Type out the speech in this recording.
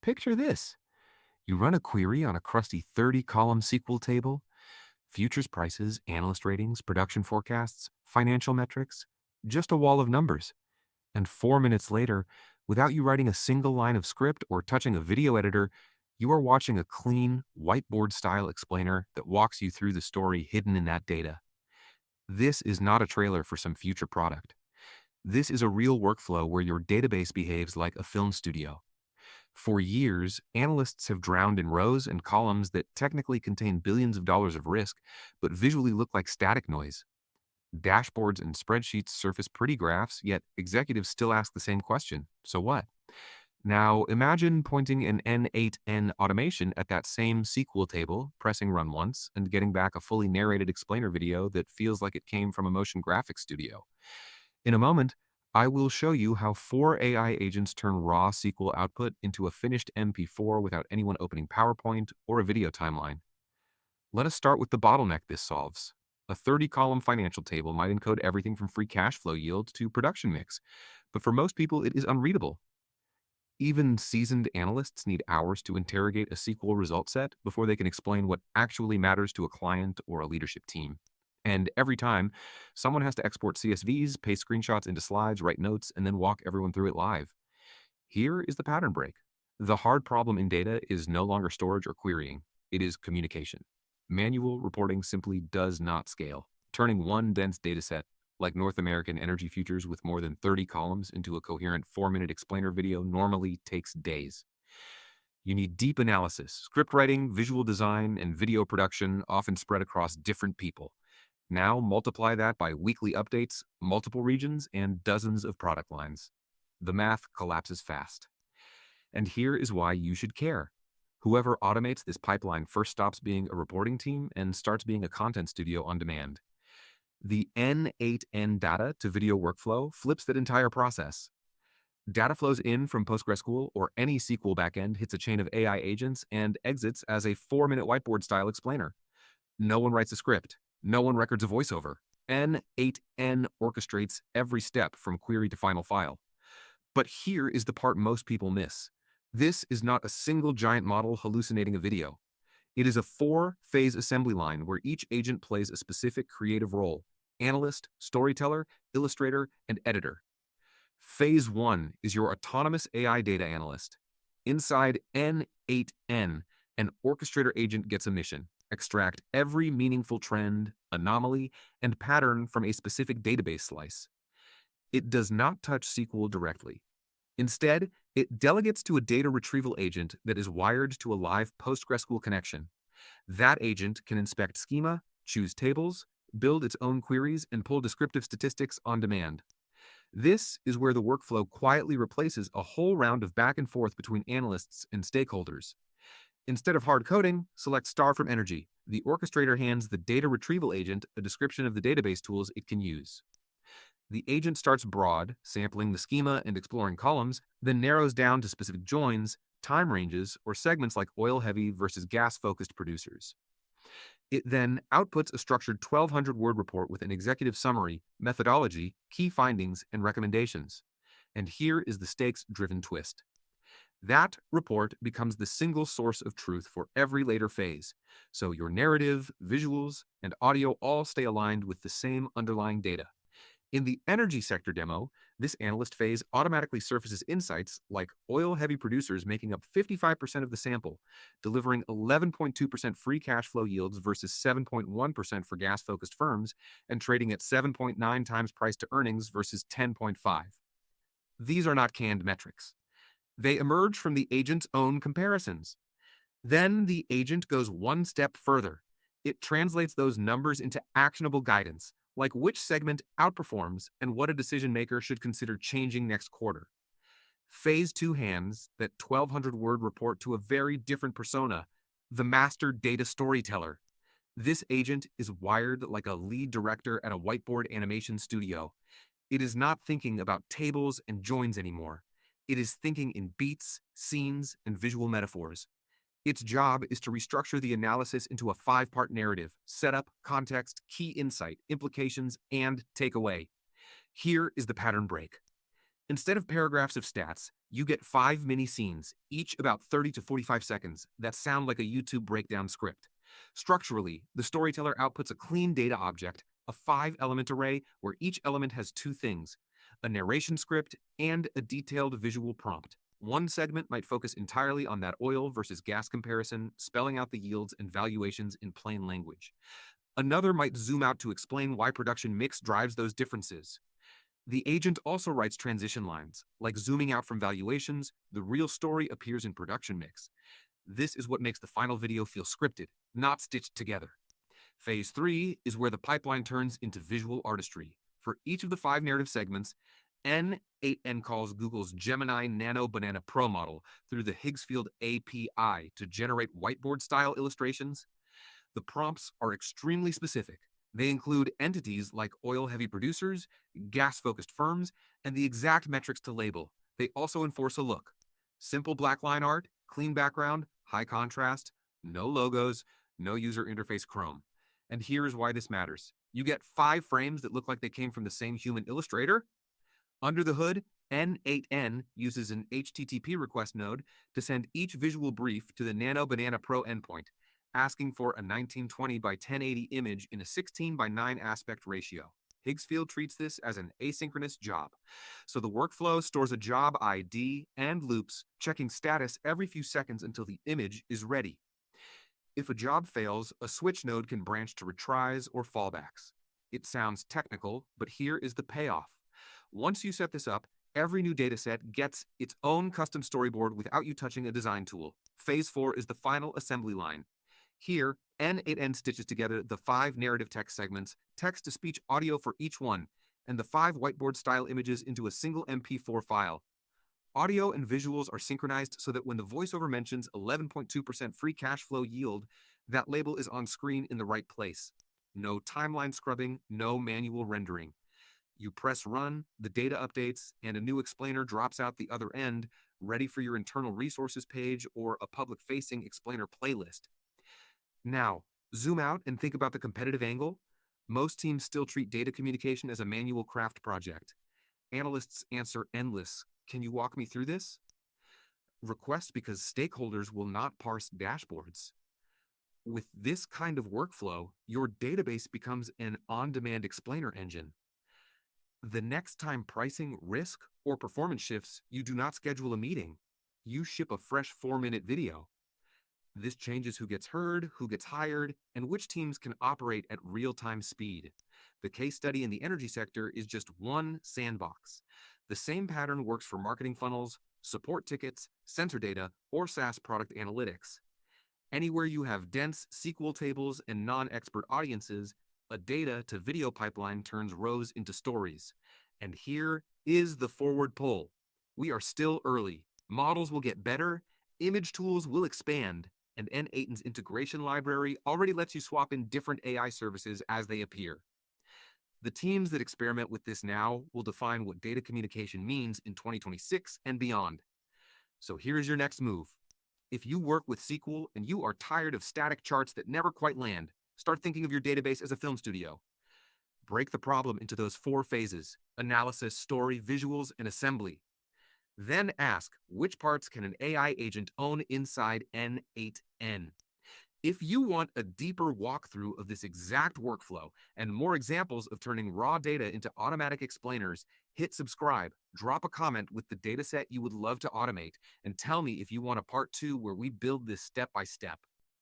Picture this. You run a query on a crusty 30-column SQL table, futures prices, analyst ratings, production forecasts, financial metrics, just a wall of numbers. And 4 minutes later, without you writing a single line of script or touching a video editor, you are watching a clean, whiteboard-style explainer that walks you through the story hidden in that data. This is not a trailer for some future product. This is a real workflow where your database behaves like a film studio. For years, analysts have drowned in rows and columns that technically contain billions of dollars of risk, but visually look like static noise. Dashboards and spreadsheets surface pretty graphs, yet executives still ask the same question: so what? Now, imagine pointing an N8N automation at that same SQL table, pressing run once, and getting back a fully narrated explainer video that feels like it came from a motion graphics studio. In a moment, I will show you how 4 AI agents turn raw SQL output into a finished MP4 without anyone opening PowerPoint or a video timeline. Let us start with the bottleneck this solves. A 30-column financial table might encode everything from free cash flow yield to production mix, but for most people it is unreadable. Even seasoned analysts need hours to interrogate a SQL result set before they can explain what actually matters to a client or a leadership team. And every time, someone has to export CSVs, paste screenshots into slides, write notes, and then walk everyone through it live. Here is the pattern break. The hard problem in data is no longer storage or querying. It is communication. Manual reporting simply does not scale. Turning one dense dataset, like North American energy futures with more than 30 columns, into a coherent 4-minute explainer video normally takes days. You need deep analysis, script writing, visual design, and video production, often spread across different people. Now multiply that by weekly updates, multiple regions, and dozens of product lines. The math collapses fast. And here is why you should care. Whoever automates this pipeline first stops being a reporting team and starts being a content studio on demand. The N8N data to video workflow flips that entire process. Data flows in from PostgreSQL or any SQL backend, hits a chain of AI agents, and exits as a 4-minute whiteboard-style explainer. No one writes a script. No one records a voiceover. N8N orchestrates every step from query to final file. But here is the part most people miss. This is not a single giant model hallucinating a video. It is a 4-phase assembly line where each agent plays a specific creative role: analyst, storyteller, illustrator, and editor. Phase 1 is your autonomous AI data analyst. Inside N8N, an orchestrator agent gets a mission: extract every meaningful trend, anomaly, and pattern from a specific database slice. It does not touch SQL directly. Instead, it delegates to a data retrieval agent that is wired to a live PostgreSQL connection. That agent can inspect schema, choose tables, build its own queries, and pull descriptive statistics on demand. This is where the workflow quietly replaces a whole round of back and forth between analysts and stakeholders. Instead of hard coding, select star from energy. The orchestrator hands the data retrieval agent a description of the database tools it can use. The agent starts broad, sampling the schema and exploring columns, then narrows down to specific joins, time ranges, or segments like oil-heavy versus gas-focused producers. It then outputs a structured 1,200-word report with an executive summary, methodology, key findings, and recommendations. And here is the stakes-driven twist. That report becomes the single source of truth for every later phase, so your narrative, visuals, and audio all stay aligned with the same underlying data. In the energy sector demo, this analyst phase automatically surfaces insights like oil-heavy producers making up 55% of the sample, delivering 11.2% free cash flow yields versus 7.1% for gas-focused firms, and trading at 7.9 times price to earnings versus 10.5. These are not canned metrics. They emerge from the agent's own comparisons. Then the agent goes one step further. It translates those numbers into actionable guidance, like which segment outperforms and what a decision maker should consider changing next quarter. Phase 2 hands that 1,200-word report to a very different persona: the master data storyteller. This agent is wired like a lead director at a whiteboard animation studio. It is not thinking about tables and joins anymore. It is thinking in beats, scenes, and visual metaphors. Its job is to restructure the analysis into a 5-part narrative: setup, context, key insight, implications, and takeaway. Here is the pattern break. Instead of paragraphs of stats, you get 5 mini scenes, each about 30 to 45 seconds, that sound like a YouTube breakdown script. Structurally, the storyteller outputs a clean data object, a 5-element array where each element has two things: a narration script and a detailed visual prompt. One segment might focus entirely on that oil versus gas comparison, spelling out the yields and valuations in plain language. Another might zoom out to explain why production mix drives those differences. The agent also writes transition lines, like zooming out from valuations, the real story appears in production mix. This is what makes the final video feel scripted, not stitched together. Phase 3 is where the pipeline turns into visual artistry. For each of the 5 narrative segments, N8N calls Google's Gemini Nano Banana Pro model through the Higgsfield API to generate whiteboard-style illustrations. The prompts are extremely specific. They include entities like oil-heavy producers, gas-focused firms, and the exact metrics to label. They also enforce a look: simple blackline art, clean background, high contrast, no logos, no user interface Chrome. And here's why this matters. You get 5 frames that look like they came from the same human illustrator. Under the hood, N8N uses an HTTP request node to send each visual brief to the Nano Banana Pro endpoint, asking for a 1920 by 1080 image in a 16 by 9 aspect ratio. Higgsfield treats this as an asynchronous job. So the workflow stores a job ID and loops, checking status every few seconds until the image is ready. If a job fails, a switch node can branch to retries or fallbacks. It sounds technical, but here is the payoff. Once you set this up, every new dataset gets its own custom storyboard without you touching a design tool. Phase 4 is the final assembly line. Here, N8N stitches together the 5 narrative text segments, text-to-speech audio for each one, and the 5 whiteboard-style images into a single MP4 file. Audio and visuals are synchronized so that when the voiceover mentions 11.2% free cash flow yield, that label is on screen in the right place. No timeline scrubbing, no manual rendering. You press run, the data updates, and a new explainer drops out the other end, ready for your internal resources page or a public-facing explainer playlist. Now, zoom out and think about the competitive angle. Most teams still treat data communication as a manual craft project. Analysts answer endless: "Can you walk me through this?" Request because stakeholders will not parse dashboards. With this kind of workflow, your database becomes an on-demand explainer engine. The next time pricing, risk, or performance shifts, you do not schedule a meeting. You ship a fresh 4-minute video. This changes who gets heard, who gets hired, and which teams can operate at real-time speed. The case study in the energy sector is just one sandbox. The same pattern works for marketing funnels, support tickets, sensor data, or SaaS product analytics. Anywhere you have dense SQL tables and non-expert audiences, a data-to-video pipeline turns rows into stories. And here is the forward pull. We are still early. Models will get better, image tools will expand, and N8N's integration library already lets you swap in different AI services as they appear. The teams that experiment with this now will define what data communication means in 2026 and beyond. So here's your next move. If you work with SQL and you are tired of static charts that never quite land, start thinking of your database as a film studio. Break the problem into those 4 phases: analysis, story, visuals, and assembly. Then ask, which parts can an AI agent own inside N8N? If you want a deeper walkthrough of this exact workflow and more examples of turning raw data into automatic explainers, hit subscribe, drop a comment with the dataset you would love to automate, and tell me if you want a part 2 where we build this step by step.